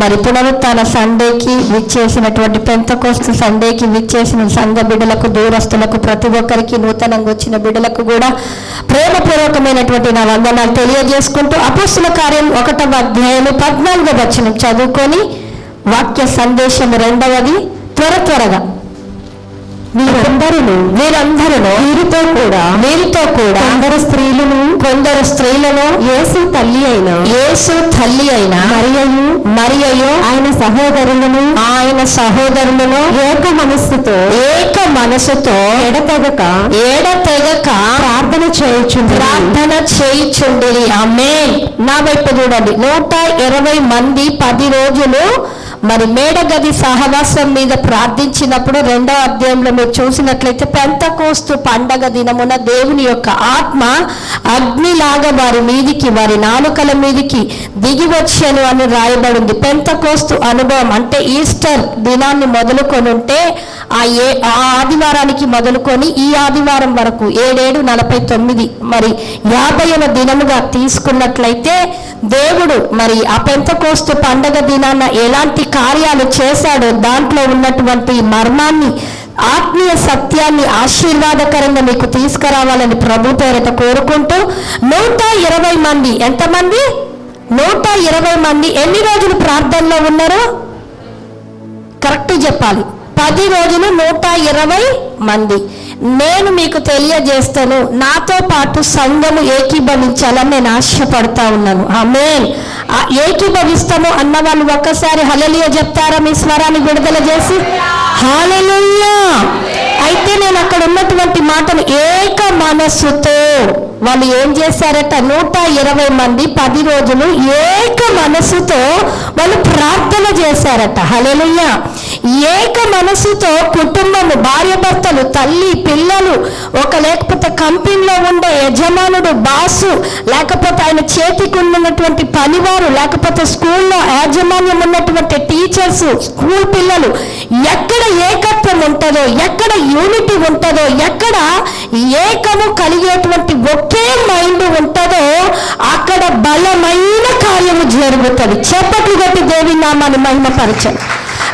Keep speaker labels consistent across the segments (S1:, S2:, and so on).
S1: మరి పునరుత్థాన సండేకి విచ్చేసినటువంటి పెంతెకోస్తు సండేకి విచ్చేసిన సంఘ బిడ్డలకు, దూరస్తులకు, ప్రతి ఒక్కరికి, నూతనంగా వచ్చిన బిడ్డలకు కూడా ప్రేమపూర్వకమైనటువంటి నా వందనాలు తెలియజేసుకుంటూ అపోస్తుల కార్యం 1వ అధ్యాయం 14వ వచనం చదువుకొని వాక్య సందేశం 2వది త్వరగా వీరందరూ వీరితో కూడా కొందరు స్త్రీలను యేసు తల్లి అయిన మరియయు ఆయన సహోదరులను ఏక మనసుతో ఎడతెగక ప్రార్థన చేయుచుండిరి. ఆమేన్. నా వైపు చూడండి. 120 మంది 10 రోజులు మరి మేడగది సహవాసం మీద ప్రార్థించినప్పుడు 2వ అధ్యాయంలో మీరు చూసినట్లయితే పెంతెకోస్తు పండగ దినమున దేవుని యొక్క ఆత్మ అగ్నిలాగా వారి మీదికి, వారి నాలుకల మీదికి దిగి వచ్చాను అని రాయబడింది. పెంతెకోస్తు అనుభవం అంటే ఈస్టర్ దినాన్ని మొదలుకొని ఉంటే ఆ ఆదివారానికి మొదలుకొని ఈ ఆదివారం వరకు 7/49 మరి 50వ దినముగా తీసుకున్నట్లయితే దేవుడు మరి ఆ పెంతెకోస్తు పండగ దినాన ఎలాంటి కార్యాలు చేశాడో దాంట్లో ఉన్నటువంటి మర్మాన్ని, ఆత్మీయ సత్యాన్ని ఆశీర్వాదకరంగా మీకు తీసుకురావాలని ప్రభు పేరిట కోరుకుంటూ 120 మంది, ఎంతమంది? 120 మంది ఎన్ని రోజులు ప్రార్థనలో ఉన్నారు? కరెక్ట్ చెప్పాలి. 10 రోజులు 120 మంది. నేను మీకు తెలియజేస్తాను, నాతో పాటు సంఘము ఏకీభవించాలని నేను ఆశపడతా ఉన్నాను. ఆమేన్. ఏకీభవిస్తాము అన్న వాళ్ళు ఒక్కసారి హల్లెలూయా చెప్తారా? మీ స్వరాన్ని విడుదల చేసి హల్లెలూయా. అయితే నేను అక్కడ ఉన్నటువంటి మాటను ఏక మనస్సుతో వాళ్ళు ఏం చేశారట? 120 మంది 10 రోజులు ఏక మనస్సుతో వాళ్ళు ప్రార్థన చేశారట. హల్లెలూయా. ఏక మనస్సుతో కుటుంబము, భార్యాభర్తలు, తల్లి, పిల్లలు, లేకపోతే కంపెనీలో ఉండే యజమానుడు, బాసు, లేకపోతే ఆయన చేతికి ఉన్నటువంటి పనివారు, లేకపోతే స్కూల్లో యాజమాన్యం ఉన్నటువంటి టీచర్స్, స్కూల్ పిల్లలు, ఎక్కడ ఏకత్వం ఉంటుందో, ఎక్కడ యూనిటీ ఉంటుందో, ఎక్కడ ఏకము కలిగేటువంటి ఒకే మైండ్ ఉంటుందో అక్కడ బలమైన కార్యము జరుగుతుంది. చప్పట్లు కొట్టి దేవుని నామాన్ని మహిమపరచండి.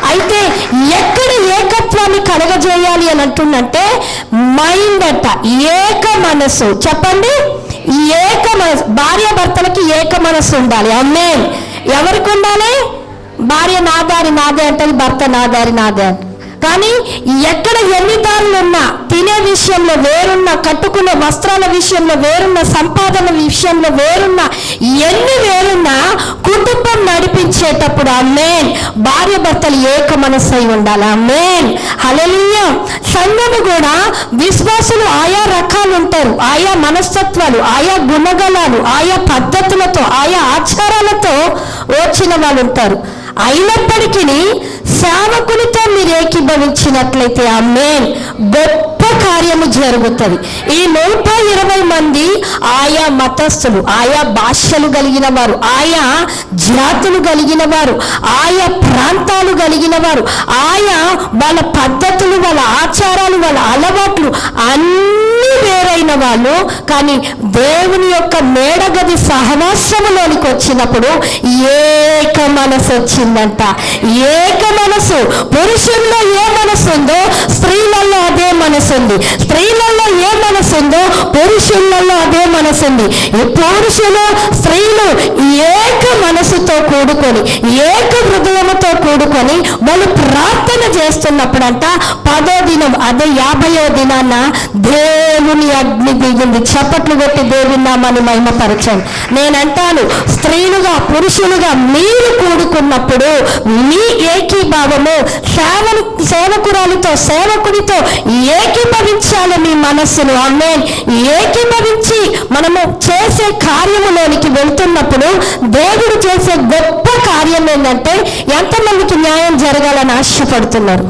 S1: అయితే ఎక్కడ ఏకత్వాన్ని కలగజేయాలి అని అంటుందంటే మైండ్ అట, ఏక మనసు. చెప్పండి, ఏక మనసు. భార్య భర్తలకి ఏక మనసు ఉండాలి. ఆమేన్. ఎవరికి ఉండాలి? భార్య నా దారి నాదే అంటది, భర్త నా దారి నాదే అంట. కానీ ఎక్కడ ఎన్ని దారులు ఉన్నా, తినే విషయంలో వేరున్నా, కట్టుకునే వస్త్రాల విషయంలో వేరున్నా, సంపాదన విషయంలో వేరున్నా, ఎన్ని వేరున్నా కుటుంబం నడిపించేటప్పుడు ఆమేన్ భార్య భర్తలు ఏక మనస్సై ఉండాలి. ఆమేన్. హల్లెలూయా. సంఘము కూడా విశ్వాసులు ఆయా రకాలు ఉంటారు, ఆయా మనస్తత్వాలు, ఆయా గుణగణాలు, ఆయా పద్ధతులతో, ఆయా ఆచారాలతో వచ్చిన వాళ్ళు ఉంటారు. అయినప్పటికీ సేవకునితో మీరు ఏకీభవించినట్లయితే ఆమేన్ గొప్ప కార్యము జరుగుతుంది. ఈ 120 మంది ఆయా మతస్థులు, ఆయా భాషలు కలిగిన వారు, ఆయా జాతులు కలిగిన వారు, ఆయా ప్రాంతాలు కలిగిన వారు, ఆయా వాళ్ళ పద్ధతులు, వాళ్ళ ఆచారాలు, వాళ్ళ అలవాట్లు అన్నీ వేరైన వాళ్ళు. కానీ దేవుని యొక్క మేడగది సహవాసములోనికి వచ్చినప్పుడు ఏక మనసు వచ్చిందంట. ఏక మనసు. పురుషుల్లో ఏ మనసు ఉందో స్త్రీలలో అదే మనసు ఉంది, స్త్రీలలో ఏ మనసు ఉందో పురుషులలో అదే మనసు ఉంది. ఈ పురుషులు స్త్రీలు ఏక మనసుతో కూడుకొని, ఏక హృదయముతో కూడుకొని వాళ్ళు ప్రార్థన చేస్తున్నప్పుడంట 10వ దినం, అదే 50వ దినాన దేవుని అగ్ని దిగింది. చప్పట్లు కొట్టి దేవుని నామాన్ని మహిమపరచండి. నేనంటాను, స్త్రీలుగా పురుషులుగా మీరు కూడుకున్నప్పుడు మీ ఏకీభావము సేవకురాలితో, సేవకుడితో ఏకీభవించాలి. మీ మనస్సును ఆమేన్ ఏకీభవించి మనము చేసే కార్యములోనికి వెళ్తున్నప్పుడు దేవుడు చేసే గొప్ప కార్యం ఏంటంటే, ఎంతమందికి న్యాయం జరగాలని ఆశపడుతున్నారు?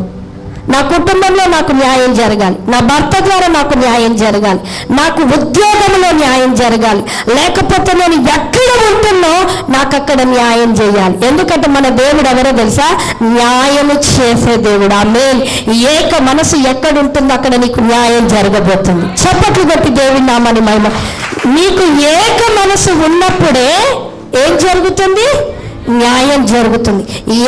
S1: నా కుటుంబంలో నాకు న్యాయం జరగాలి, నా భర్త ద్వారా నాకు న్యాయం జరగాలి, నాకు ఉద్యోగంలో న్యాయం జరగాలి, లేకపోతే నేను ఎక్కడ ఉంటున్నో నాకు అక్కడ న్యాయం చేయాలి. ఎందుకంటే మన దేవుడు ఎవరో తెలుసా? న్యాయము చేసే దేవుడు. ఆమేన్. ఏక మనసు ఎక్కడ ఉంటుందో అక్కడ నీకు న్యాయం జరగబోతుంది. చప్పట్లు కొట్టి దేవుని నామాన్ని మహిమ. నీకు ఏక మనసు ఉన్నప్పుడే ఏం జరుగుతుంది? న్యాయం జరుగుతుంది.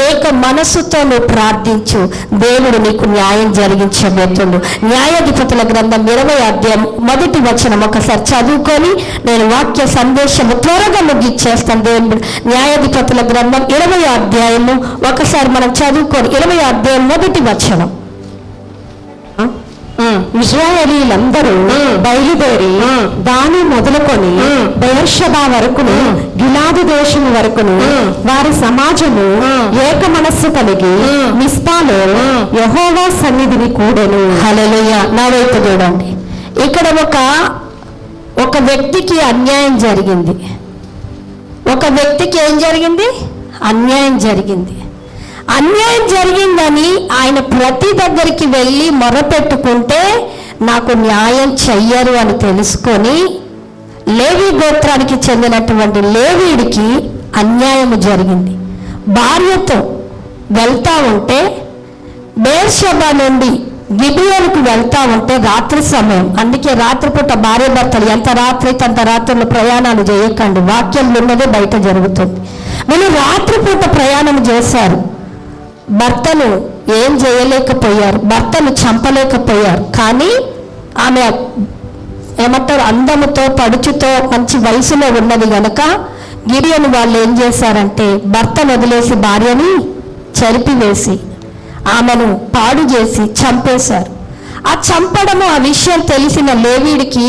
S1: ఏక మనస్సుతో నువ్వు ప్రార్థించు, దేవుడు నీకు న్యాయం జరిగించబోతుండు. న్యాయాధిపతుల గ్రంథం 20వ అధ్యాయం 1వ వచనం ఒకసారి చదువుకొని నేను వాక్య సందేశము త్వరగా ముగిచ్చేస్తాను. దేవుడు న్యాయాధిపతుల గ్రంథం 20వ అధ్యాయము ఒకసారి మనం చదువుకొని 20వ అధ్యాయం 1వ వచనం.
S2: ఇశ్రాయేలీలందరూ బయలుదేరి దాని మొదలుకొని బెయేర్షెబా వరకును గిలాదు దేశము వరకును వారి సమాజము ఏక మనస్సు కలిగి మిస్పాలో యెహోవా సన్నిధిని కూడెను.
S1: హల్లెలూయా. నా వైపు చూడండి. ఇక్కడ ఒక వ్యక్తికి అన్యాయం జరిగింది. ఒక వ్యక్తికి ఏం జరిగింది? అన్యాయం జరిగింది. అన్యాయం జరిగిందని ఆయన ప్రతి దగ్గరికి వెళ్ళి మొరపెట్టుకుంటే నాకు న్యాయం చెయ్యరు అని తెలుసుకొని లేవీ గోత్రానికి చెందినటువంటి లేవీడికి అన్యాయం జరిగింది. భార్యతో వెళ్తా ఉంటే బెయేర్షెబా నుండి గిబియోనుకు వెళ్తా ఉంటే రాత్రి సమయం, అందుకే రాత్రిపూట భార్య భర్తలు ఎంత రాత్రి అంత రాత్రులు ప్రయాణాలు చేయకండి, వాక్యంలో ఉన్నదే బయట జరుగుతుంది. వీళ్ళు రాత్రిపూట ప్రయాణం చేశారు. భర్తను ఏం చేయలేకపోయారు, భర్తను చంపలేకపోయారు. కానీ ఆమె ఏమంటారు, అందముతో పడుచుతో మంచి వయసులో ఉన్నది గనక గిబియోను వాళ్ళు ఏం చేశారంటే భర్తను వదిలేసి భార్యని చెరిపివేసి ఆమెను పాడు చేసి చంపేశారు. ఆ చంపడము, ఆ విషయం తెలిసిన లేవీడికి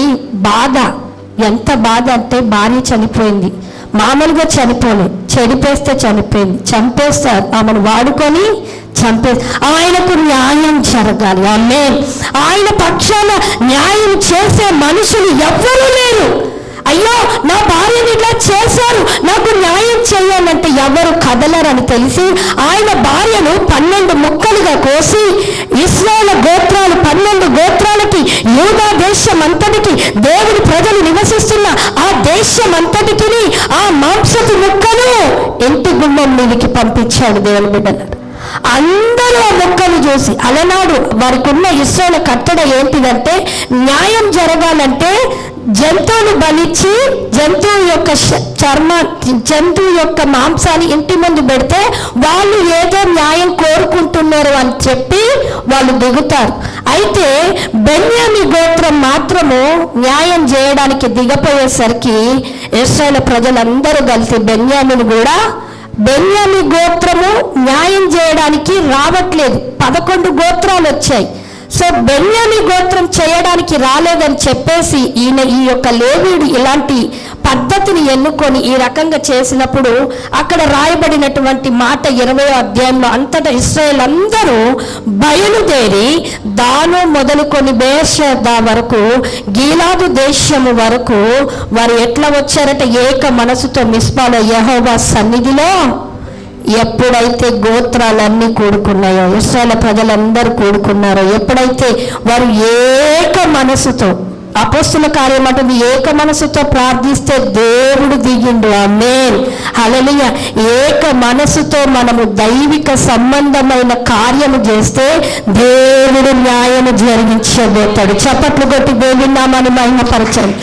S1: బాధ. ఎంత బాధ అంటే భార్య చనిపోయింది, మామూలుగా చనిపోలేదు, చెడిపేస్తే చనిపోయింది, చంపేస్తారు, ఆమెను వాడుకొని ఆయనకు న్యాయం జరగాలి. ఆమేన్. ఆయన పక్షాన న్యాయం చేసే మనుషులు ఎవ్వరూ లేరు. అయ్యో నా భార్యని ఇలా చేశారు, నాకు న్యాయం చేయాలంటే ఎవరు కదలరని తెలిసి ఆయన భార్యను 12 ముక్కలుగా కోసి ఇశ్రాయేలు గోత్రాలు 12 గోత్రాలకి, యూదా దేశం అంతటికి, దేవుని ప్రజలు నివసిస్తున్న ఆ దేశం అంతటికి ఆ మాంసపు ముక్కను ఇంటి గుమ్మం మీదకి పంపించాడు దేవుని బిడ్డలు. అందరూ ఆ మొక్కను చూసి, అలనాడు వారికి ఉన్న ఇశ్రాయేలు కట్టడ ఏంటిదంటే న్యాయం జరగాలంటే జంతువును బలిచ్చి జంతువు యొక్క మాంసాన్ని ఇంటి ముందు పెడితే వాళ్ళు ఏదో న్యాయం కోరుకుంటున్నారు అని చెప్పి వాళ్ళు దిగుతారు. అయితే బెన్యామీ గోత్రం మాత్రము న్యాయం చేయడానికి దిగపోయేసరికి ఇశ్రాయేలు ప్రజలందరూ కలిసి బెన్యామీ గోత్రము న్యాయం చేయడానికి రావట్లేదు. 11 గోత్రాలు వచ్చాయి. సో బెన్యామీ గోత్రం చేయడానికి రాలేదని చెప్పేసి ఈ యొక్క లేవీయుడు ఇలాంటి పద్ధతిని ఎన్నుకొని ఈ రకంగా చేసినప్పుడు అక్కడ రాయబడినటువంటి మాట 20వ అధ్యాయంలో అంతటా ఇశ్రాయేలు అందరూ బయలుదేరి దాను మొదలుకొని బెయేర్షెబా వరకు గిలాదు దేశము వరకు వారు ఎట్లా వచ్చారట? ఏక మనసుతో మిస్పాలో యెహోవా సన్నిధిలో. ఎప్పుడైతే గోత్రాలన్నీ కూడుకున్నాయో, ఇశ్రాయేలు ప్రజలందరూ కూడుకున్నారో, ఎప్పుడైతే వారు ఏక మనసుతో, అపోస్తుల కార్యం అంటుంది ఏక మనసుతో ప్రార్థిస్తే దేవుడు దిగిండు. ఆమేన్. హల్లెలూయా. ఏక మనసుతో మనము దైవిక సంబంధమైన కార్యము చేస్తే దేవుడు న్యాయము జరిగించబోతాడు. చప్పట్లు కొట్టి దేవుని నామాన్ని మహిమపరచండి.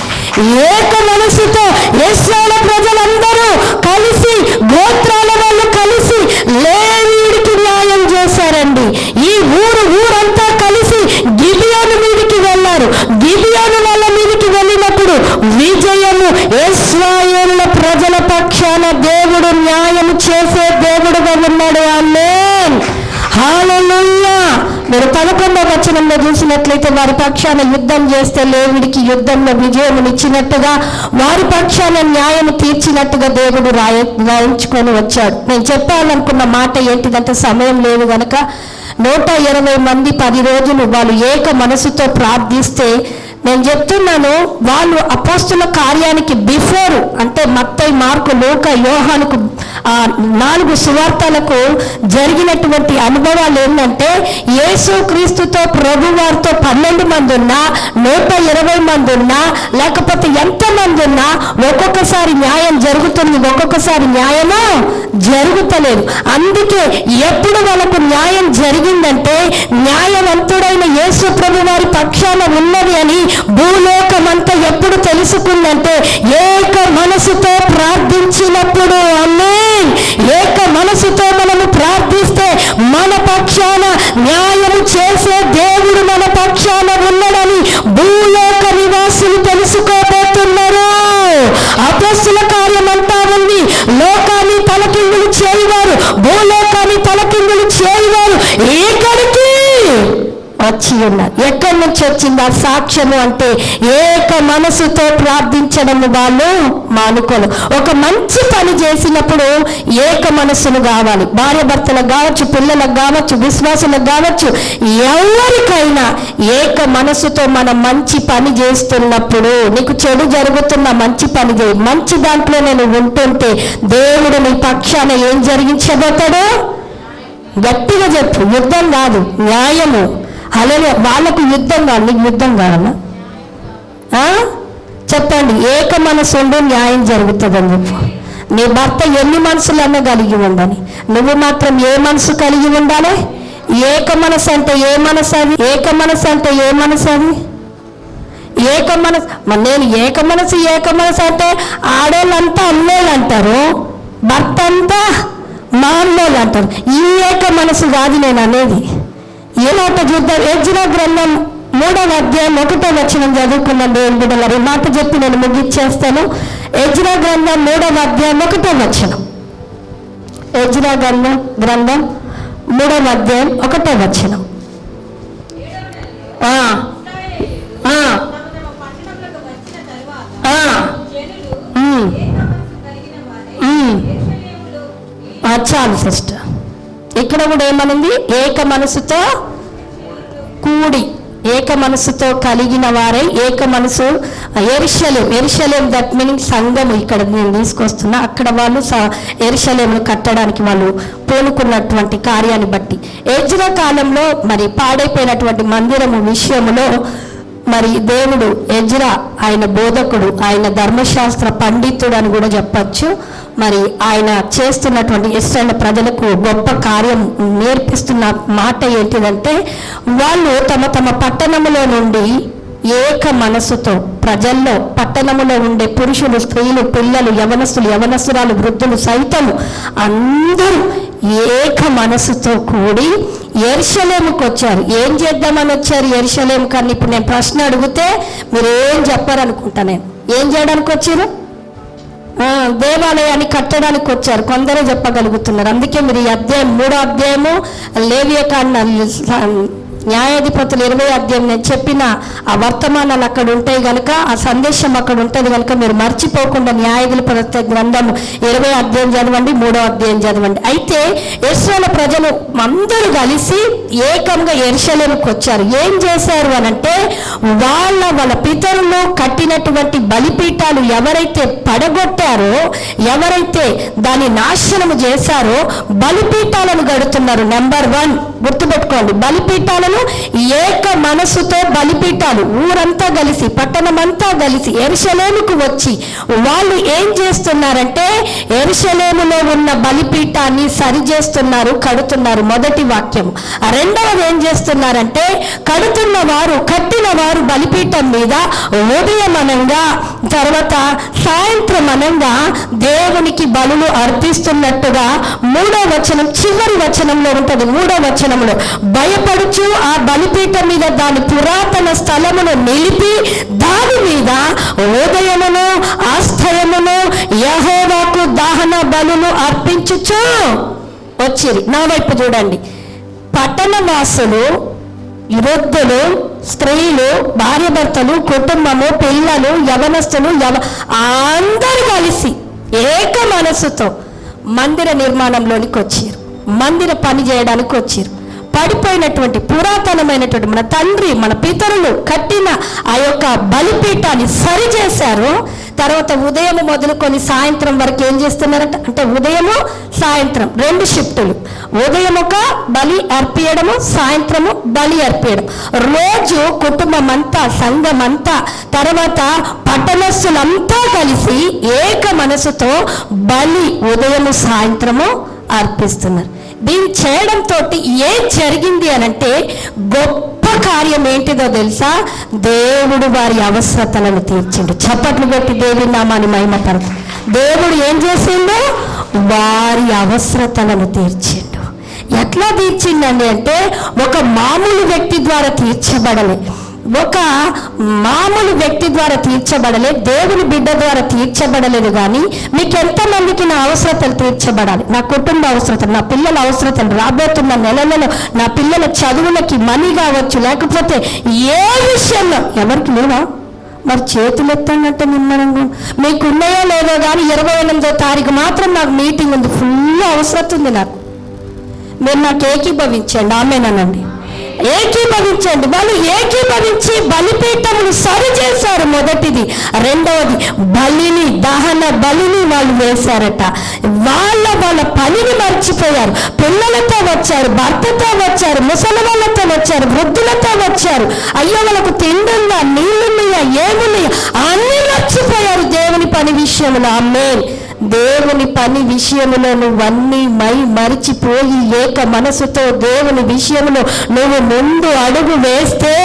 S1: ఏక మనసుతో ఇశ్రాయేలు ప్రజలందరూ కలిసి, గోత్రాల వాళ్ళు కలిసి లేవీయుడికి న్యాయం చేశారండి. ఈ ఊరంతా కలిసి గిబియోను మీదకి వెళ్ళారు. గిబియోను వాళ్ళ మీదకి వెళ్ళినప్పుడు విజయము ఇశ్రాయేలు ప్రజల పక్షాన దేవుడు న్యాయం చేసే దేవుడుగా ఉన్నాడు. ఆమేన్. హల్లెలూయా. మీరు 11వ వచనంలో చూసినట్లయితే వారి పక్షాన యుద్ధం చేస్తే లేవీడికి యుద్ధంలో విజయమునిచ్చినట్టుగా, వారి పక్షాన న్యాయం తీర్చినట్టుగా దేవుడు రాయించుకొని వచ్చాడు. నేను చెప్పాలనుకున్న మాట ఏంటిదంటే సమయం లేదు గనక 120 మంది 10 రోజులు వాళ్ళు ఏక మనసుతో ప్రార్థిస్తే నేను చెప్తున్నాను, వాళ్ళు అపోస్తుల కార్యానికి బిఫోర్ అంటే మత్తయి, మార్కు, లూకా, యోహానుకు 4 సువార్తలకు జరిగినటువంటి అనుభవాలు ఏంటంటే యేసు క్రీస్తుతో ప్రభు వారితో 12 మంది ఉన్నా, 120 మంది ఉన్నా, లేకపోతే ఎంతమంది ఉన్నా ఒక్కొక్కసారి న్యాయం జరుగుతుంది, ఒక్కొక్కసారి న్యాయము జరుగుతలేదు. అందుకే ఎప్పుడు వాళ్ళకు న్యాయం జరిగిందంటే న్యాయవంతుడైన యేసు ప్రభు వారి పక్షాన ఉన్నది అని భూలోకమంతా ఎప్పుడు తెలుసుకుందంటే ఏక మనసుతో ప్రార్థించినప్పుడు. ఆమేన్. ఏక మనసుతో మనము ప్రార్థిస్తే మన పక్షాన న్యాయం చేసే దేవుడు మన పక్షాన ఉన్నాడని భూలోక నివాసులు తెలుసుకోబోతున్నారు. అపొస్తలుల కార్యం అంతా ఉంది, లోకాన్ని తలకిందులు చేయవారు, భూలోకాన్ని తలకిందులు చేయవారు ఇక్కడికి వచ్చి ఉన్నారు. ఎక్కడి నుంచి వచ్చింది ఆ సాక్ష్యము అంటే ఏక మనసుతో ప్రార్థించడం వాళ్ళు మానుకోలు. ఒక మంచి పని చేసినప్పుడు ఏక మనసును కావాలి. భార్య భర్తలకు కావచ్చు, పిల్లలకు కావచ్చు, విశ్వాసులకు కావచ్చు, ఎవరికైనా ఏక మనసుతో మనం మంచి పని చేస్తున్నప్పుడు, నీకు చెడు జరుగుతున్న మంచి పని చేయి, మంచి దాంట్లో నేను ఉంటుంటే దేవుడు నీ పక్షాన ఏం జరిగించబోతాడు? గట్టిగా చెప్పు. యుద్ధం కాదు, న్యాయము. అలాగే వాళ్ళకు యుద్ధం కాదు, నీకు యుద్ధం కావాలా? చెప్పండి. ఏక మనసు ఉండి న్యాయం జరుగుతుందని చెప్పు. నీ భర్త ఎన్ని మనసులన్నా కలిగి ఉండని, నువ్వు మాత్రం ఏ మనసు కలిగి ఉండాలి? ఏక మనసు అంటే ఏ మనసు అది? ఏక మనసు అంటే ఏ మనసు అది? ఏక మనసు. నేను ఏక మనసు అంటే ఆడోళ్ళంతా అమ్మోళ్ళు అంటారు, భర్త అంతా మా అమ్మోళ్ళు అంటారు. ఈ ఏక మనసు కాదు నేను అనేది. ఏ మాట చూద్దాం. యెజ్రా గ్రంథం 3వ అధ్యాయం 1వ వచనం చదువుకున్నాం దేవుని బిడ్డలారా. ఈ మాట చెప్పి నేను ముగిచ్చేస్తాను. యెజ్రా గ్రంథం 3వ అధ్యాయం 1వ వచనం. యెజ్రా గ్రంథం 3వ అధ్యాయం 1వ వచనం. చాలు సిస్టర్. ఇక్కడ కూడా ఏమనుంది? ఏక మనసుతో కూడి, ఏక మనసుతో కలిగిన వారై, ఏక మనసు. యెరూషలేం దట్ మీనింగ్ సంఘము. ఇక్కడ నేను తీసుకొస్తున్నా. అక్కడ వాళ్ళు యెరూషలేమును కట్టడానికి వాళ్ళు పూనుకున్నటువంటి కార్యాన్ని బట్టి యెజ్రా కాలంలో మరి పాడైపోయినటువంటి మందిరము విషయములో మరి దేవుడు యెజ్రా ఆయన బోధకుడు, ఆయన ధర్మశాస్త్ర పండితుడు అని కూడా చెప్పచ్చు. మరి ఆయన చేస్తున్నటువంటి ఇశ్రాయేలు ప్రజలకు గొప్ప కార్యం నేర్పిస్తున్న మాట ఏంటిదంటే, వాళ్ళు తమ పట్టణములో నుండి ఏక మనసుతో ప్రజల్లో, పట్టణములో ఉండే పురుషులు, స్త్రీలు, పిల్లలు, యవనస్తురాలు, వృద్ధులు సైతము అందరూ ఏక మనసుతో కూడి యెరూషలేముకు వచ్చారు. ఏం చేద్దామని వచ్చారు యెరూషలేము కన్నా? ఇప్పుడు నేను ప్రశ్న అడిగితే మీరు ఏం చెప్పారనుకుంటా. నేను ఏం చేయడానికి వచ్చారు? దేవాలయాన్ని కట్టడానికి వచ్చారు. కొందరే చెప్పగలుగుతున్నారు. అందుకే మీరు ఈ అధ్యాయం 3వ అధ్యాయము లేవియకాండ న్యాయాధిపతులు 20వ అధ్యాయం నేను చెప్పిన ఆ వర్తమానాలు అక్కడ ఉంటాయి కనుక, ఆ సందేశం అక్కడ ఉంటుంది కనుక మీరు మర్చిపోకుండా న్యాయాధిపతుల గ్రంథం 20వ అధ్యాయం చదవండి, 3వ అధ్యాయం చదవండి. అయితే ఇశ్రాయేలు ప్రజలు అందరూ కలిసి ఏకంగా యెరూషలేముకు వచ్చారు. ఏం చేశారు అనంటే, వాళ్ళ పితరులు కట్టినటువంటి బలిపీఠాలు ఎవరైతే పడగొట్టారో, ఎవరైతే దాన్ని నాశనము చేశారో, బలిపీఠాలను గడుతున్నారు. నెంబర్ 1 గుర్తుపెట్టుకోండి. బలిపీఠాలను ఏక మనసుతో బలిపీఠాలు ఊరంతా కలిసి, పట్టణమంతా కలిసి యెరూషలేముకు వచ్చి వాళ్ళు ఏం చేస్తున్నారంటే, యెరూషలేములో ఉన్న బలిపీఠాన్ని సరి చేస్తున్నారు, కడుతున్నారు. మొదటి వాక్యం. రెండవది ఏం చేస్తున్నారంటే, కట్టిన వారు బలిపీఠం మీద ఉదయం అనంగా, తర్వాత సాయంత్రం అనంగా దేవునికి బలులు అర్పిస్తున్నట్టుగా 3వ వచనం చివరి వచనంలో ఉంటుంది. 3వ వచనంలో భయపడుచు ఆ బలిపీఠం మీద దాని పురాతన స్థలమును నిలిపి దాని మీద ఉదయమును ఆస్థయమును యెహోవాకు దహన బలులు అర్పించుచు వచ్చిరి. నా వైపు చూడండి. పట్టణవాసులు, వృద్ధులు, స్త్రీలు, భార్య భర్తలు, కుటుంబము, పిల్లలు, యవనస్తులు అందరూ కలిసి ఏక మనసుతో మందిర నిర్మాణంలోనికి వచ్చారు. మందిర పని చేయడానికి వచ్చారు. పడిపోయినటువంటి పురాతనమైనటువంటి మన తండ్రి, మన పితరులు కట్టిన ఆ యొక్క బలిపీఠాన్ని సరి చేశారు. తర్వాత ఉదయం మొదలుకొని సాయంత్రం వరకు ఏం చేస్తున్నారంట అంటే, ఉదయము సాయంత్రం 2 షిఫ్టులు. ఉదయం ఒక బలి అర్పియడము, సాయంత్రము బలి అర్పియడం. రోజు కుటుంబం అంతా, సంఘం అంతా, తర్వాత పట్టణస్థులంతా కలిసి ఏక మనసుతో బలి ఉదయము సాయంత్రము అర్పిస్తున్నారు. దీన్ని చేయడంతో ఏం జరిగింది అనంటే, గొప్ప కార్యం ఏంటిదో తెలుసా? దేవుడు వారి అవసరతలను తీర్చిండు. చప్పట్లు పెట్టి దేవుని నామాన్ని మహిమపరచు. దేవుడు ఏం చేసిండు? వారి అవసరతలను తీర్చిండు. ఎట్లా తీర్చిండండి అంటే ఒక మామూలు వ్యక్తి ద్వారా తీర్చబడలే, ఒక మామూలు వ్యక్తి ద్వారా తీర్చబడలే, దేవుని బిడ్డ ద్వారా తీర్చబడలేదు. కానీ మీకు ఎంతమందికి నా అవసరతలు తీర్చబడాలి? నా కుటుంబ అవసరతలు, నా పిల్లల అవసరతలు, రాబోతున్న నెలలలో నా పిల్లల చదువులకి మనీ కావచ్చు, లేకపోతే ఏ విషయంలో ఎవరికి లేవా? మరి చేతులు ఎత్తండి నిమ్మరంగా. మీకు ఉన్నాయో లేదో కానీ 28వ తారీఖు మాత్రం నాకు మీటింగ్ ఉంది, ఫుల్ అవసరం ఉంది నాకు. మీరు నాకు ఏకీభవించండి, ఆమేనండి, ఏకీభవించండి. వాళ్ళు ఏకీభవించి బలిపీఠములు సరి చేశారు. మొదటిది. రెండవది, బలిని, దహన బలిని వాళ్ళు వేశారట. వాళ్ళ పనిని మర్చిపోయారు. పిల్లలతో వచ్చారు, భర్తతో వచ్చారు, ముసలి వాళ్ళతో వచ్చారు, వృద్ధులతో వచ్చారు. అయ్యో వాళ్ళకు తిండున్నా, నీళ్ళున్నాయా, ఏమున్నాయా అన్ని మర్చిపోయారు దేవుని పని విషయంలో. ఆమేన్. దేవుని పని విషయంలో నువ్వన్నీ మరిచిపోయి ఏక మనసుతో దేవుని విషయంలో నువ్వు ముందు అడుగు వేస్తే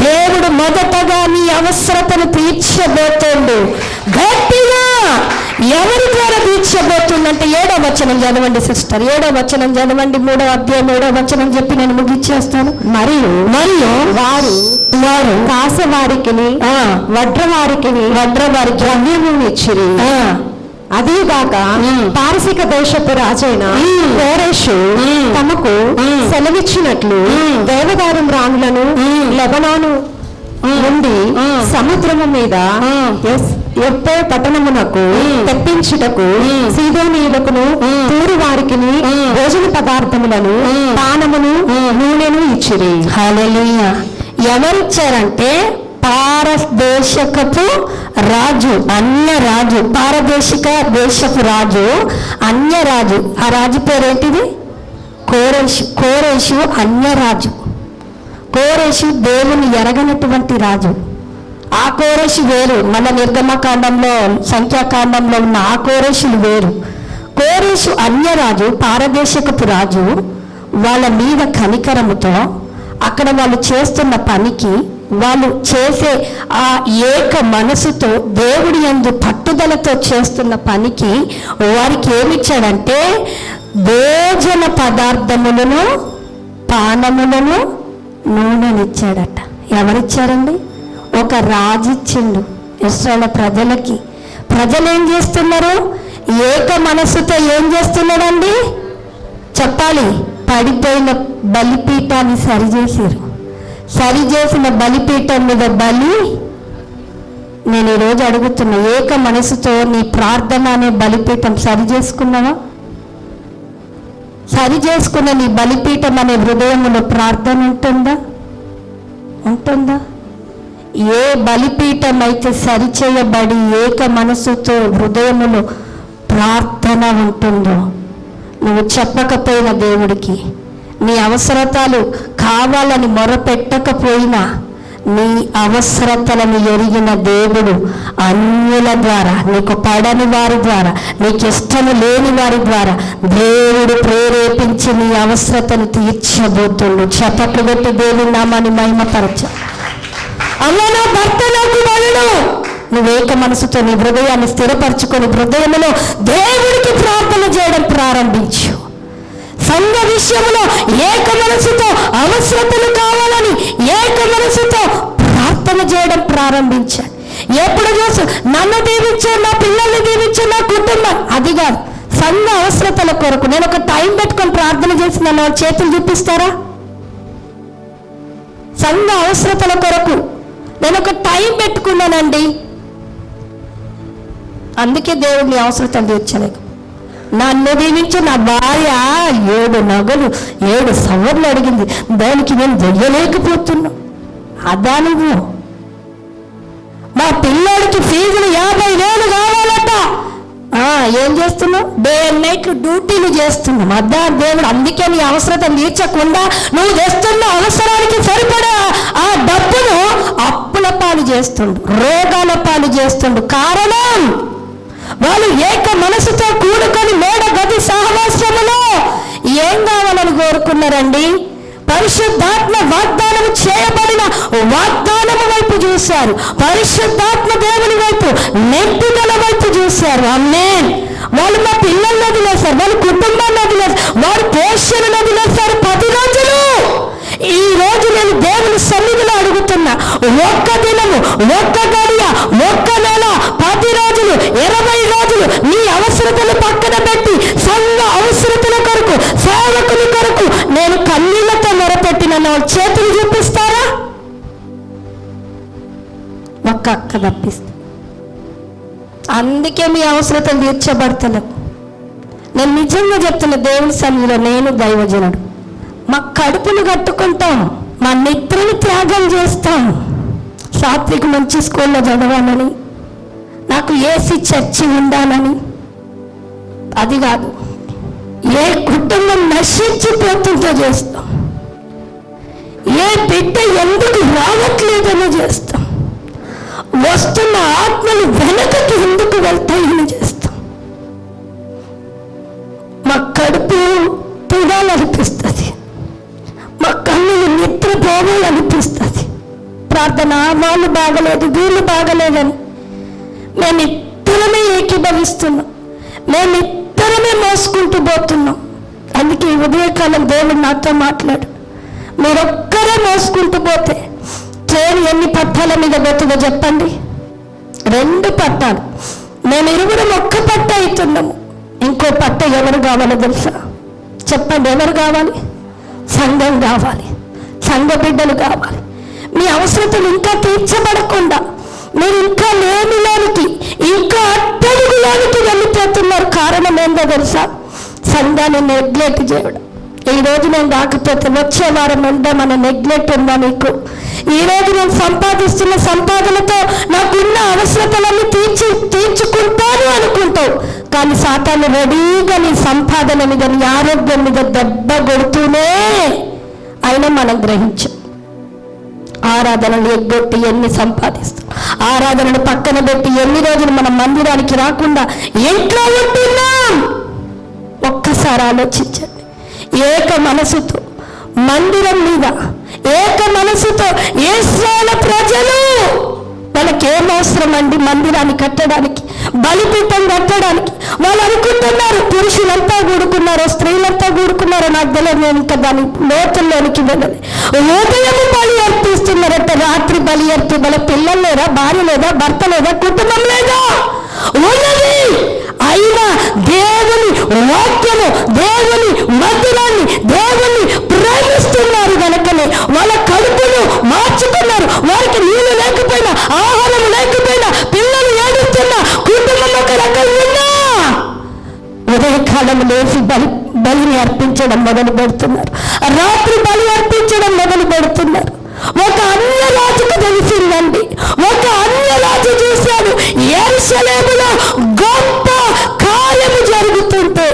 S1: దేవుడు మొదటగా నీ అవసరతను తీర్చబోతుండు. గట్టిగా ఎవరి ద్వారా తీర్చబోతుందంటే 7వ వచనం చదవండి సిస్టర్. 7వ వచనం చదవండి. 3వ అధ్యాయం 7వ వచనం చెప్పి నేను ముగిచ్చేస్తాను. మరియు వారు కాసవారికి వడ్రవారికి ద్రవ్యము ఇచ్చిరి. అదేగాక పారసిక దేశపు రాజైన కోరెషు తమకు సెలవిచ్చినట్లు దేవదారు రాణులను లెబనాను నుండి సముద్రము మీద ఎప్పే పట్టణమునకు తెప్పించుటకు సీదోనీయులకును తూరు వారికి భోజన పదార్థములను, పానమును, నూనెను ఇచ్చిరి. హల్లెలూయా. ఎవరిచ్చారంటే పారదేశకపు రాజు, అన్యరాజు. పారదేశిక దేశపు రాజు, అన్యరాజు. ఆ రాజు పేరేంటిది? కోరెషు. కోరెషు అన్యరాజు. కోరెషు దేవుని ఎరగనటువంటి రాజు. ఆ కోరెషు వేరు. మన నిర్గమకాండంలో, సంఖ్యాకాండంలో ఉన్న ఆ కోరెషులు వేరు. కోరెషు అన్యరాజు, పారదేశకపు రాజు. వాళ్ళ మీద కనికరముతో అక్కడ వాళ్ళు చేస్తున్న పనికి, వాళ్ళు చేసే ఆ ఏక మనసుతో దేవుడి యందు పట్టుదలతో చేస్తున్న పనికి వారికి ఏమిచ్చాడంటే భోజన పదార్థములను, పానములను, నూనెనిచ్చాడట. ఎవరిచ్చారండి? ఒక రాజు ఇచ్చిండు ఇశ్రాయేలు ప్రజలకి. ప్రజలు ఏం చేస్తున్నారు? ఏక మనసుతో ఏం చేస్తున్నాడండి? చెప్పాలి. పడిపోయిన బలిపీఠాన్ని సరిచేసారు. సరిచేసిన బలిపీఠం మీద బలి. నేను ఈరోజు అడుగుతున్నా, ఏక మనసుతో నీ ప్రార్థన అనే బలిపీఠం సరి చేసుకున్నావా? సరి చేసుకున్న నీ బలిపీఠం అనే హృదయంలో ప్రార్థన ఉంటుందా? ఉంటుందా? ఏ బలిపీఠం అయితే సరిచేయబడి ఏక మనసుతో హృదయములో ప్రార్థన ఉంటుందో, నువ్వు చెప్పకపోయిన దేవుడికి నీ అవసరతలు కావాలని మొరపెట్టకపోయినా నీ అవసరతలను ఎరిగిన దేవుడు అన్యుల ద్వారా, నీకు పడని వారి ద్వారా, నీకు ఇష్టము లేని వారి ద్వారా దేవుడు ప్రేరేపించి నీ అవసరతను తీర్చబోతుండు. చప్పట్లు పెట్టి దేవుని నామాన్ని మహిమపరచు. అమ్మను భర్తలకు బలులు. నువ్వు ఏక మనసుతో నీ హృదయాన్ని స్థిరపరచుకొని హృదయంలో దేవుడికి ప్రార్థన చేయడం ప్రారంభించు. సంఘ విషయంలో ఏక మనసుతో అవసరతలు కావాలని ఏక మనసుతో ప్రార్థన చేయడం ప్రారంభించాడు. ఎప్పుడు చూసు నన్ను దీవించు, నా పిల్లల్ని దీవించు, నా కుటుంబం, అది కాదు. సంఘ అవసరతల కొరకు నేను ఒక టైం పెట్టుకొని ప్రార్థన చేసి నన్ను చేతులు చూపిస్తారా? సంఘ అవసరతల కొరకు నేను ఒక టైం పెట్టుకున్నానండి. అందుకే దేవుడిని అవసరతలు తీర్చలేక నన్ను దీవించి నా భార్య 7 నగలు 7 సవర్లు అడిగింది, దానికి నేను వెయ్యలేకపోతున్నా. అదా నువ్వు? మా పిల్లోడికి ఫీజులు 50,000 కావాలట. ఏం చేస్తున్నావు? డే అండ్ నైట్ డ్యూటీలు చేస్తున్నాం. అదా దేవుడు అందుకే నీ అవసరత తీర్చకుండా నువ్వు చేస్తున్న అవసరానికి సరిపడా ఆ డబ్బును అప్పుల పాలు చేస్తుండు, రోగాల పాలు చేస్తుండు. కారణం వాళ్ళు ఏక మనసుతో కూడుకొని మేడ గది సహవాసములో ఏం కావాలని కోరుకున్నారండి? పరిశుద్ధాత్మ వాగ్దానం చేయబడిన వాగ్దానము వైపు చూశారు. పరిశుద్ధాత్మ దేవుని వైపు, నెట్టుదల వైపు చూశారు. ఆమేన్. వాళ్ళు మా పిల్లల్ని వదిలేశారు, వాళ్ళ కుటుంబాన్ని వదిలేశారు, వారి పోషణను వదిలేశారు 10 రోజులు. ఈ రోజు నేను దేవుని సన్నిధిలో అడుగుతున్నా, ఒక్క దినము, ఒక్క గడియ, ఒక్క నెల, 10 రోజులు, 20 రోజులు నీ అవసరతలు పక్కన పెట్టి సంఘ అవసరతల కొరకు, సేవకుని కొరకు నేను కన్నీళ్లతో మొరపెట్టిన చేతులు చూపిస్తారా? ఒక్క అక్క తప్పిస్తా. అందుకే మీ అవసరతలు తీర్చబడతలేవు. నేను నిజంగా చెప్తున్నా, దేవుని సన్నిధిలో నేను దైవజనుడు, మా కడుపును కట్టుకుంటాం, మా నిద్రను త్యాగం చేస్తాం. రాత్రికి మంచి స్కూల్లో చదవాలని, నాకు ఏసీ చర్చి ఉండాలని, అది కాదు, ఏ కుటుంబం నశించిపోతుందో చేస్తాం, ఏ బిడ్డ ఎందుకు రావట్లేదని చేస్తాం, వస్తున్న ఆత్మలు వెనకకి ఎందుకు వెళ్తాయని చేస్తాం. మా కడుపు తినాలనిపిస్తుంది, మా కన్నులు నిద్రపోవాలనిపిస్తుంది. ప్రార్థన, వాళ్ళు బాగలేదు, వీళ్ళు బాగలేదని మేమిద్దరమే ఏకీభవిస్తున్నాం, మేమిద్దరమే మోసుకుంటూ పోతున్నాం. అందుకే ఈ ఉదయకాలం దేవుడు నాతో మాట్లాడు, మీరొక్కరే మోసుకుంటూ పోతే ట్రైన్ ఎన్ని పట్టాల మీద పోతుందో చెప్పండి? 2 పట్టాలు. మేము ఇరువురం ఒక్క పట్ట అవుతున్నాము. ఇంకో పట్ట ఎవరు కావాలో తెలుసా? చెప్పండి, ఎవరు కావాలి? సంఘం కావాలి, సంఘ బిడ్డలు కావాలి. మీ అవసరతలు ఇంకా తీర్చబడకుండా మీరు ఇంకా లేనిలోనికి, ఇంకా అట్టడుగులోనికి వెళ్ళిపోతున్నారు. కారణం ఏందో తెలుసా? సంఘాన్ని నెగ్లెక్ట్ చేయడం. ఈ రోజు నేను రాకపోతే వచ్చే వారం వెళ్దామన్న నెగ్లెక్ట్ ఉందా మీకు? ఈ రోజు నేను సంపాదిస్తున్న సంపాదనతో నాకున్న అవసరతలన్నీ తీర్చుకుంటాను అనుకుంటావు, కానీ సాతాను రెడీగా నీ సంపాదన మీద, నీ ఆరోగ్యం మీద దెబ్బ కొడుతూనే అయినా మనం గ్రహించాం. ఆరాధనలు ఎగ్గొట్టి ఎన్ని సంపాదిస్తాం, ఆరాధనలు పక్కన పెట్టి ఎన్ని రోజులు మనం మందిరానికి రాకుండా ఇంట్లో ఉంటున్నాం. ఒక్కసారి ఆలోచించండి. ఏక మనసుతో మందిరం మీద, ఏక మనసుతో ఇశ్రాయేలు ప్రజలు, వాళ్ళకి ఏం అవసరం అండి? మందిరాన్ని కట్టడానికి, బలిపీఠం కట్టడానికి. వాళ్ళు అనుకుంటున్నారు పురుషులంతా కూడుకున్నారో స్త్రీలంతా కూడుకున్నారో నాకు తెలియదు, నేను ఇంకా దాని లోతుల్లోనికి వెళ్ళాలి. ఉదయం బలి అర్పిస్తున్నారట, రాత్రి బలి అర్పి. వాళ్ళ పిల్లలు లేదా, భార్య లేదా, భర్త లేదా, కుటుంబం లేదా? ఉన్నది. అయినా దేవుని వాక్యము, దేవుని మందిరాన్ని, దేవుని ప్రేమిస్తున్నారు కనుకనే వాళ్ళ కడుపును మార్చుకున్నారు. వారికి నీళ్ళు లేకపోయినా, ఆహారం లేకపోయినా, పిల్లలు ఏడుస్తున్నా, కుటుంబం ఒక రకంగా ఉన్నా ఉదయకాలం లేచి బలిని అర్పించడం మొదలు పెడుతున్నారు, రాత్రి బలి అర్పించడం మొదలు పెడుతున్నారు. ఒక అన్య రాజుకు తెలిసిందండి, ఒక అన్య రాజు చూశాడు యెరూషలేములో గొప్ప కార్యము జరుగుతుంటే.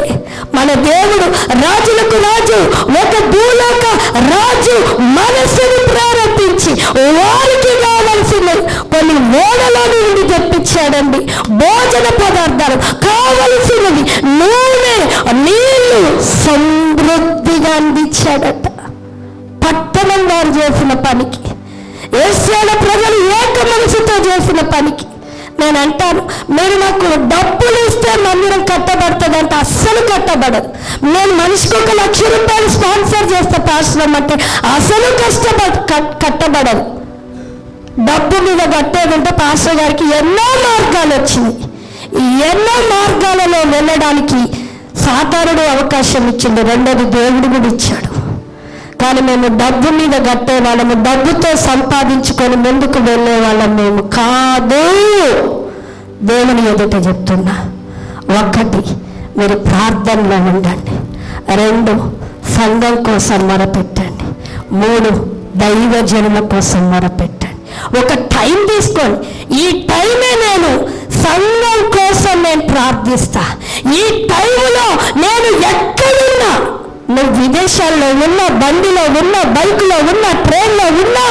S1: మన దేవుడు రాజులకు రాజు, ఒక భూలోక రాజు మనసును ప్రేరేపించి వారికి కావలసిన కొన్ని ఓడలో నుండి తెప్పించాడండి. భోజన పదార్థాలు కావలసినవి, నూనె, నీళ్లు సమృద్ధిగా అందించాడట. పట్టణం వారు చేసిన పనికి, ఇశ్రాయేలు ప్రజలు ఏక మనసుతో చేసిన పనికి. నేను అంటాను, మీరు నాకు డబ్బులు ఇస్తే మందిరం కట్టబడుతుందంటే అస్సలు కట్టబడదు. నేను మనిషికి 1 లక్ష రూపాయలు స్పాన్సర్ చేస్తే పాస్టర్ అంటే అసలు కట్టబడదు. డబ్బు మీద కట్టేదంటే పాస్టర్ గారికి ఎన్నో మార్గాలు వచ్చినాయి. ఎన్నో మార్గాలలో వెళ్ళడానికి సాతానుడు అవకాశం ఇచ్చిండు, రెండోది దేవుడు కూడా ఇచ్చాడు. కానీ మేము డబ్బు మీద కట్టే వాళ్ళము, డబ్బుతో సంపాదించుకొని ముందుకు వెళ్ళే వాళ్ళం మేము కాదు. దేవుని ఎదుట చెప్తున్నా, 1 మీరు ప్రార్థనలో ఉండండి, 2 సంఘం కోసం మొరపెట్టండి, 3 దైవజనుల కోసం మొరపెట్టండి. ఒక టైం తీసుకోండి. ఈ టైమే నేను సంఘం కోసం నేను ప్రార్థిస్తా. ఈ టైంలో నేను ఎక్కడున్నా, నువ్వు విదేశాల్లో ఉన్నా, బండిలో ఉన్నా, బైకులో ఉన్నా, ట్రైన్లో ఉన్నా,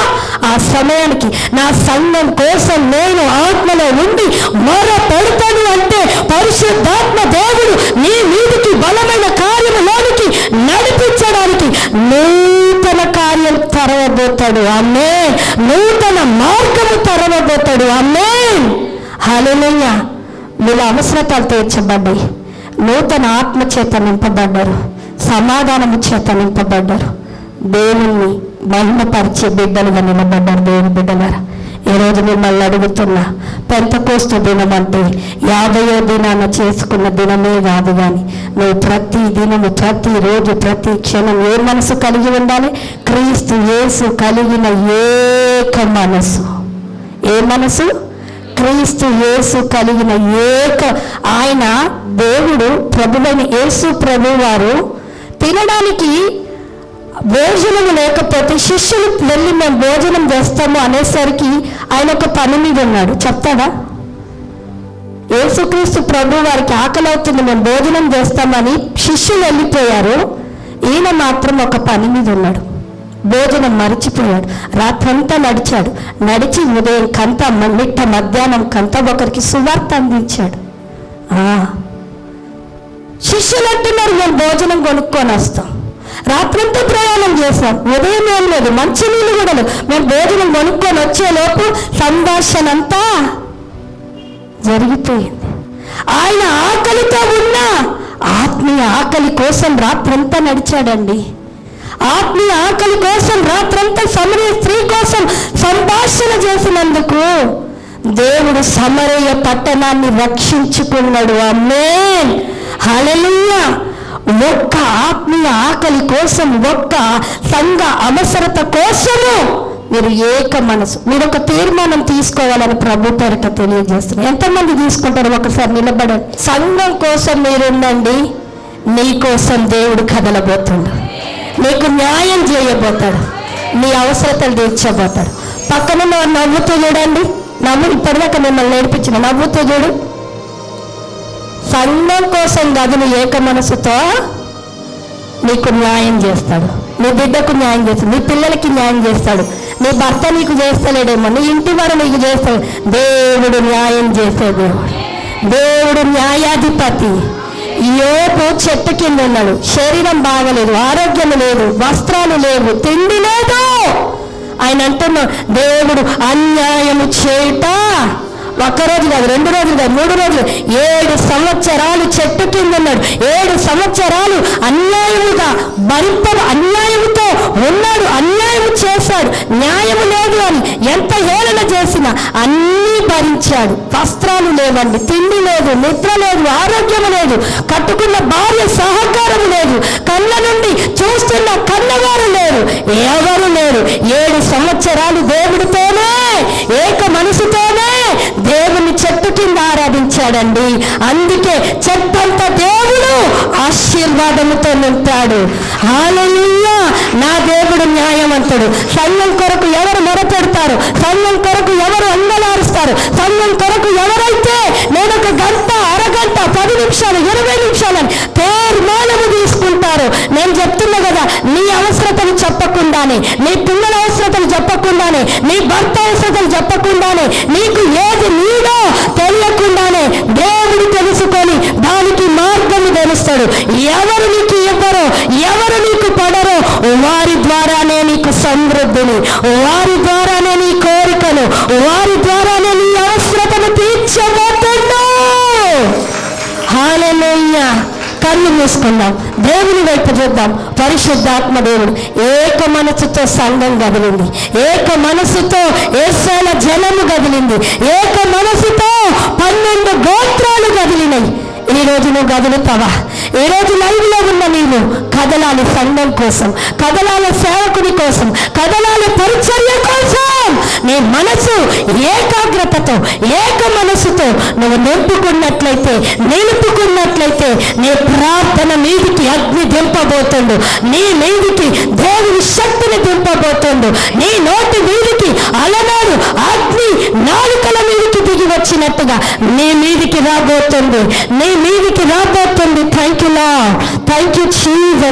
S1: ఆ సమయానికి నా సంఘం కోసం నేను ఆత్మలో ఉండి మొర పెడతాను అంటే పరిశుద్ధాత్మ దేవుడు నీ మీదికి బలమైన కార్యములోనికి నడిపించడానికి నూతన తెరవబోతాడు. ఆమేన్. నూతన మార్గము తెరవబోతాడు. ఆమేన్. హల్లెలూయా. వీళ్ళ అవసరతలు తీర్చబడ్డాయి. నూతన ఆత్మ చేత నింపబడ్డారు. సమాధానము చేత నింపబడ్డారు. దేవుణ్ణి మహిమపరిచే బిడ్డలుగా నిలబడ్డారు. దేవుని బిడ్డలారా, ఈరోజు మిమ్మల్ని అడుగుతున్నా, పెంతెకోస్తు దినం అంటే 50వ దినాన చేసుకున్న దినమే కాదు, కానీ నువ్వు ప్రతి దినము, ప్రతిరోజు, ప్రతి క్షణం ఏ మనసు కలిగి ఉండాలి? క్రీస్తు యేసు కలిగిన ఏక మనసు. ఏ మనసు? క్రీస్తు యేసు కలిగిన ఏక. ఆయన దేవుడు, ప్రభువైన యేసు ప్రభు వారు తినడానికి భోజనము లేకపోతే శిష్యులు వెళ్ళి మేము భోజనం చేస్తాము అనేసరికి ఆయన ఒక పని మీద ఉన్నాడు. చెప్తాడా? యేసుక్రీస్తు ప్రభు వారికి ఆకలి అవుతుంది, మేము భోజనం చేస్తామని శిష్యులు వెళ్ళిపోయారు. ఈయన మాత్రం ఒక పని మీద ఉన్నాడు. భోజనం మరిచిపోయాడు. రాత్రంతా నడిచాడు. నడిచి ఉదయం కంత, మిట్ట మధ్యాహ్నం కంత ఒకరికి సువార్త అందించాడు. శిష్యులు అంటున్నారు, మేము భోజనం కొనుక్కొని వస్తాం. రాత్రంతా ప్రయాణం చేశాం, ఉదయం ఏం లేదు, మంచినీళ్ళు కూడా లేదు. మేము భోజనం కొనుక్కొని వచ్చేలోపు సంభాషణ అంతా జరిగిపోయింది. ఆయన ఆకలితో ఉన్న ఆత్మీయ ఆకలి కోసం రాత్రంతా నడిచాడండి. ఆత్మీయ ఆకలి కోసం రాత్రంతా సమరయ స్త్రీ కోసం సంభాషణ చేసినందుకు దేవుడు సమరయ పట్టణాన్ని రక్షించుకున్నాడు. ఆమేన్. హల్లెలూయా. ఒక్క ఆత్మీయ ఆకలి కోసం, ఒక్క సంఘ అవసరత కోసము మీరు ఏక మనసు, మీరు ఒక తీర్మానం తీసుకోవాలని ప్రభు పేరిట తెలియజేస్తున్నారు. ఎంతమంది తీసుకుంటారు? ఒకసారి నిలబడండి. సంఘం కోసం మీరుండండి. నీకోసం దేవుడు కదలబోతాడు. నీకు న్యాయం చేయబోతాడు. నీ అవసరతలు తీర్చబోతాడు. పక్కన నవ్వుతూ చూడండి. ఇప్పటిదాకా మిమ్మల్ని నేర్పించిన నవ్వుతూ చూడు. సంఘం కోసం గదులు ఏక మనసుతో నీకు న్యాయం చేస్తాడు. నీ బిడ్డకు న్యాయం చేస్తాడు. నీ పిల్లలకి న్యాయం చేస్తాడు. నీ భర్త నీకు చేస్తలేడేమో, నీ ఇంటి వారు నీకు చేస్తాడు. దేవుడు న్యాయం చేసే దేవుడు. దేవుడు న్యాయాధిపతి. యోబు చెట్టు కింద ఉన్నాడు. శరీరం బాగలేదు, ఆరోగ్యం లేదు, వస్త్రాలు లేవు, తిండి లేదు. ఆయన అంటున్నాడు, దేవుడు అన్యాయము చేయుట 1 రోజు కాదు, 2 రోజులు కాదు, 3 రోజులు, 7 సంవత్సరాలు చెట్టు కింద ఉన్నాడు. 7 సంవత్సరాలు అన్యాయముగా అన్యాయముతో ఉన్నాడు. అన్యాయము చేశాడు. న్యాయము లేదు అని ఎంత హేళన చేసినా అన్నీ భరించాడు. వస్త్రాలు లేవండి, తిండి లేదు, నిద్ర లేదు, ఆరోగ్యం లేదు, కట్టుకున్న భార్య సహకారం లేదు, కళ్ళ నుండి చూస్తున్న కన్నవారు లేరు, ఎవరు లేరు. 7 సంవత్సరాలు దేవుడితోనే, ఏక మనసుతోనే దేవుని చెట్టు కింద ఆరాధించాడండి. అందుకే చెట్టంత దేవుడు ఆశీర్వాదముతో నింపాడు. హల్లెలూయా. నా దేవుడు న్యాయవంతుడు. సంఘం కొరకు ఎవరు మొరపెడతారు, సంఘం కొరకు ఎవరు అంగలారుస్తారు, సంఘం కొరకు ఎవరైతే నేను 1 గంట, అరగంట, 10 నిమిషాలు, 20 నిమిషాలని తీర్మానము తీసుకుంటారు. నేను చెప్తున్నా కదా, నీ అవసరతలు చెప్పకుండానే, నీ పిల్లల అవసరతలు చెప్పకుండానే, నీ భర్త అవసరతలు చెప్పకుండానే, నీకు ఏది నీడో తెలియకుండానే దేవుడు తెలుసుకొని దానికి మార్గము తెలుస్తాడు. ఎవరు నీకు ఇవ్వరో, ఎవరు నీకు పడరో వారి ద్వారానే నీకు సమృద్ధిని, వారి ద్వారానే నీ కోరికను, వారి ద్వారానే నీ అవసరతను తీర్చబోతున్నాడు. హల్లెలూయా. కళ్ళు మూసుకుందాం, దేవుని వైపు చూద్దాం. పరిశుద్ధాత్మ దేవుడు ఏక మనసుతో సంఘం కదిలింది. ఏక మనసుతో యేసయ్య జనము కదిలింది. ఏక మనసుతో 12 గోత్రాలు కదిలినాయి. ఈరోజు నువ్వు కదులుతావా? ఈరోజు లైవ్లో ఉన్న నీవు కదలాలి. సంఘం కోసం కదలాలి, సేవకుని కోసం కదలాలి, పరిచర్య కోసం. నీ మనసు ఏకాగ్రతతో, ఏక మనసుతో నువ్వు నిలుపుకున్నట్లయితే నీ ప్రార్థన మీదికి అగ్ని దింపబోతుండు. నీ మీదికి దేవుని శక్తిని దింపబోతుండు. నీ నోటి మీదికి అలనాడు అగ్ని నాలుకల మీదికి దిగి వచ్చినట్టుగా నీ మీదికి రాబోతుంది. Thank you lord. Thank you Jesus.